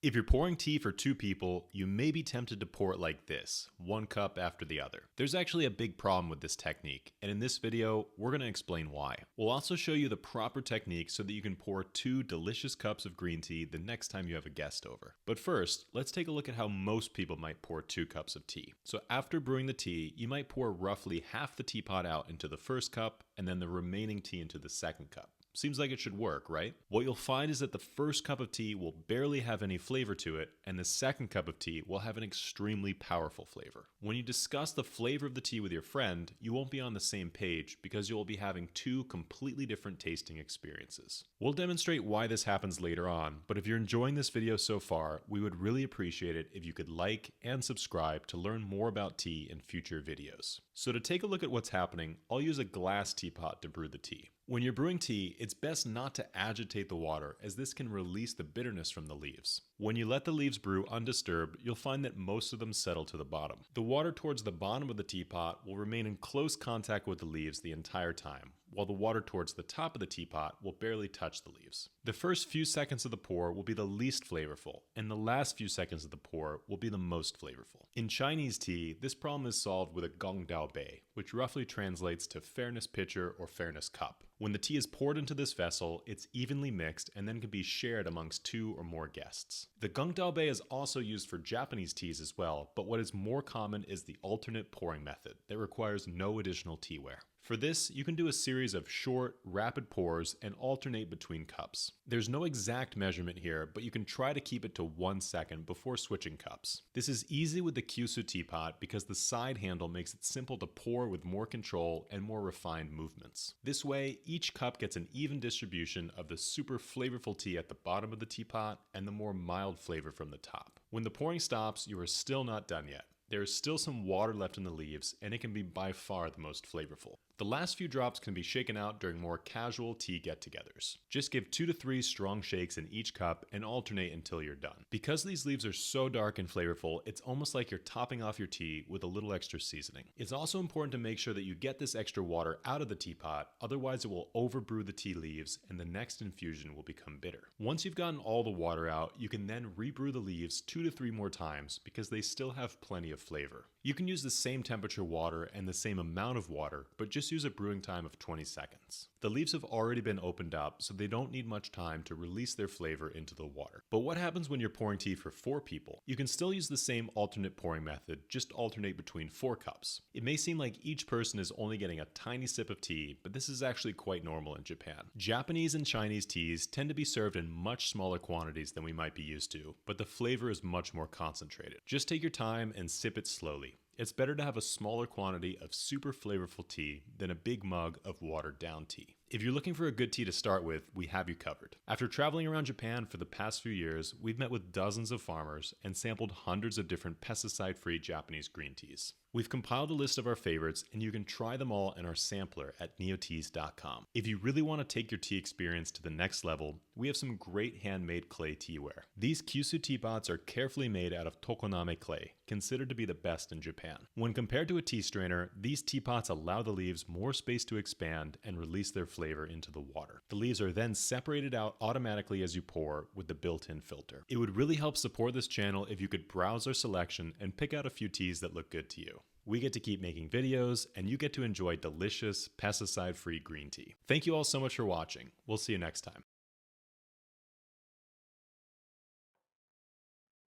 If you're pouring tea for two people, you may be tempted to pour it like this, one cup after the other. There's actually a big problem with this technique, and in this video, we're going to explain why. We'll also show you the proper technique so that you can pour two delicious cups of green tea the next time you have a guest over. But first, let's take a look at how most people might pour 2 cups of tea. So after brewing the tea, you might pour roughly half the teapot out into the first cup, and then the remaining tea into the second cup. Seems like it should work, right? What you'll find is that the first cup of tea will barely have any flavor to it, and the second cup of tea will have an extremely powerful flavor. When you discuss the flavor of the tea with your friend, you won't be on the same page because you'll be having 2 completely different tasting experiences. We'll demonstrate why this happens later on, but if you're enjoying this video so far, we would really appreciate it if you could like and subscribe to learn more about tea in future videos. So to take a look at what's happening, I'll use a glass teapot to brew the tea. When you're brewing tea, it's best not to agitate the water as this can release the bitterness from the leaves. When you let the leaves brew undisturbed, you'll find that most of them settle to the bottom. The water towards the bottom of the teapot will remain in close contact with the leaves the entire time, while the water towards the top of the teapot will barely touch the leaves. The first few seconds of the pour will be the least flavorful, and the last few seconds of the pour will be the most flavorful. In Chinese tea, this problem is solved with a Gong, which roughly translates to fairness pitcher or fairness cup. When the tea is poured into this vessel, it's evenly mixed and then can be shared amongst 2 or more guests. The Gong is also used for Japanese teas as well, but what is more common is the alternate pouring method that requires no additional teaware. For this, you can do a series of short, rapid pours and alternate between cups. There's no exact measurement here, but you can try to keep it to 1 second before switching cups. This is easy with the Kyusu teapot because the side handle makes it simple to pour with more control and more refined movements. This way, each cup gets an even distribution of the super flavorful tea at the bottom of the teapot and the more mild flavor from the top. When the pouring stops, you are still not done yet. There is still some water left in the leaves, and it can be by far the most flavorful. The last few drops can be shaken out during more casual tea get-togethers. Just give 2 to 3 strong shakes in each cup and alternate until you're done. Because these leaves are so dark and flavorful, it's almost like you're topping off your tea with a little extra seasoning. It's also important to make sure that you get this extra water out of the teapot, otherwise it will overbrew the tea leaves and the next infusion will become bitter. Once you've gotten all the water out, you can then rebrew the leaves 2 to 3 more times because they still have plenty of flavor. You can use the same temperature water and the same amount of water, but just use a brewing time of 20 seconds. The leaves have already been opened up, so they don't need much time to release their flavor into the water. But what happens when you're pouring tea for 4 people? You can still use the same alternate pouring method, just alternate between 4 cups. It may seem like each person is only getting a tiny sip of tea, but this is actually quite normal in Japan. Japanese and Chinese teas tend to be served in much smaller quantities than we might be used to, but the flavor is much more concentrated. Just take your time and sip it slowly. It's better to have a smaller quantity of super flavorful tea than a big mug of watered down tea. If you're looking for a good tea to start with, we have you covered. After traveling around Japan for the past few years, we've met with dozens of farmers and sampled hundreds of different pesticide-free Japanese green teas. We've compiled a list of our favorites, and you can try them all in our sampler at neoteas.com. If you really want to take your tea experience to the next level, we have some great handmade clay teaware. These Kyusu teapots are carefully made out of tokoname clay, considered to be the best in Japan. When compared to a tea strainer, these teapots allow the leaves more space to expand and release their flavor into the water. The leaves are then separated out automatically as you pour with the built-in filter. It would really help support this channel if you could browse our selection and pick out a few teas that look good to you. We get to keep making videos, and you get to enjoy delicious, pesticide-free green tea. Thank you all so much for watching. We'll see you next time.